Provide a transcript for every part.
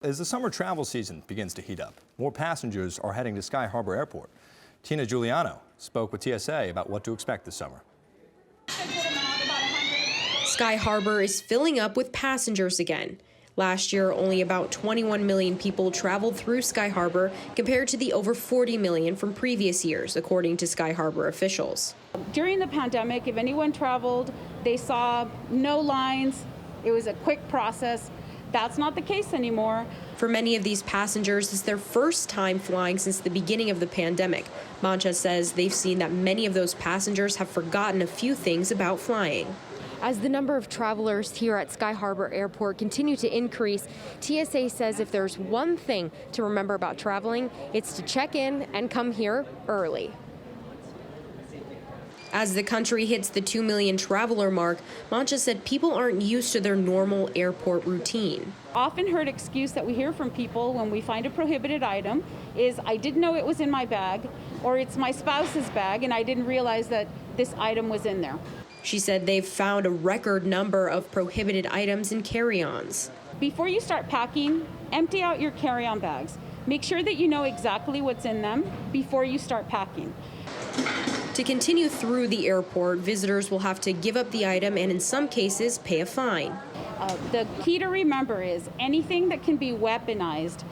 As the summer travel season begins to heat up, more passengers are heading to Sky Harbor Airport. Tina Giuliano spoke with TSA about what to expect this summer. Sky Harbor is filling up with passengers again. Last year, only about 21 million people traveled through Sky Harbor compared to the over 40 million from previous years, according to Sky Harbor officials. During the pandemic, if anyone traveled, they saw no lines. It was a quick process. That's not the case anymore. For many of these passengers, it's their first time flying since the beginning of the pandemic. Mancha says they've seen that many of those passengers have forgotten a few things about flying. As the number of travelers here at Sky Harbor Airport continue to increase, TSA says if there's one thing to remember about traveling, it's to check in and come here early. As the country hits the 2 million traveler mark, Mancha said people aren't used to their normal airport routine. Often heard excuse that we hear from people when we find a prohibited item is, I didn't know it was in my bag, or it's my spouse's bag and I didn't realize that this item was in there. She said they've found a record number of prohibited items in carry-ons. Before you start packing, empty out your carry-on bags. Make sure that you know exactly what's in them before you start packing. To continue through the airport, visitors will have to give up the item and in some cases pay a fine. The key to remember is anything that can be weaponized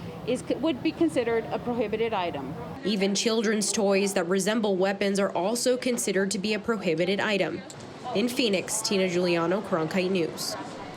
would be considered a prohibited item. Even children's toys that resemble weapons are also considered to be a prohibited item. In Phoenix, Tina Giuliano, Cronkite News.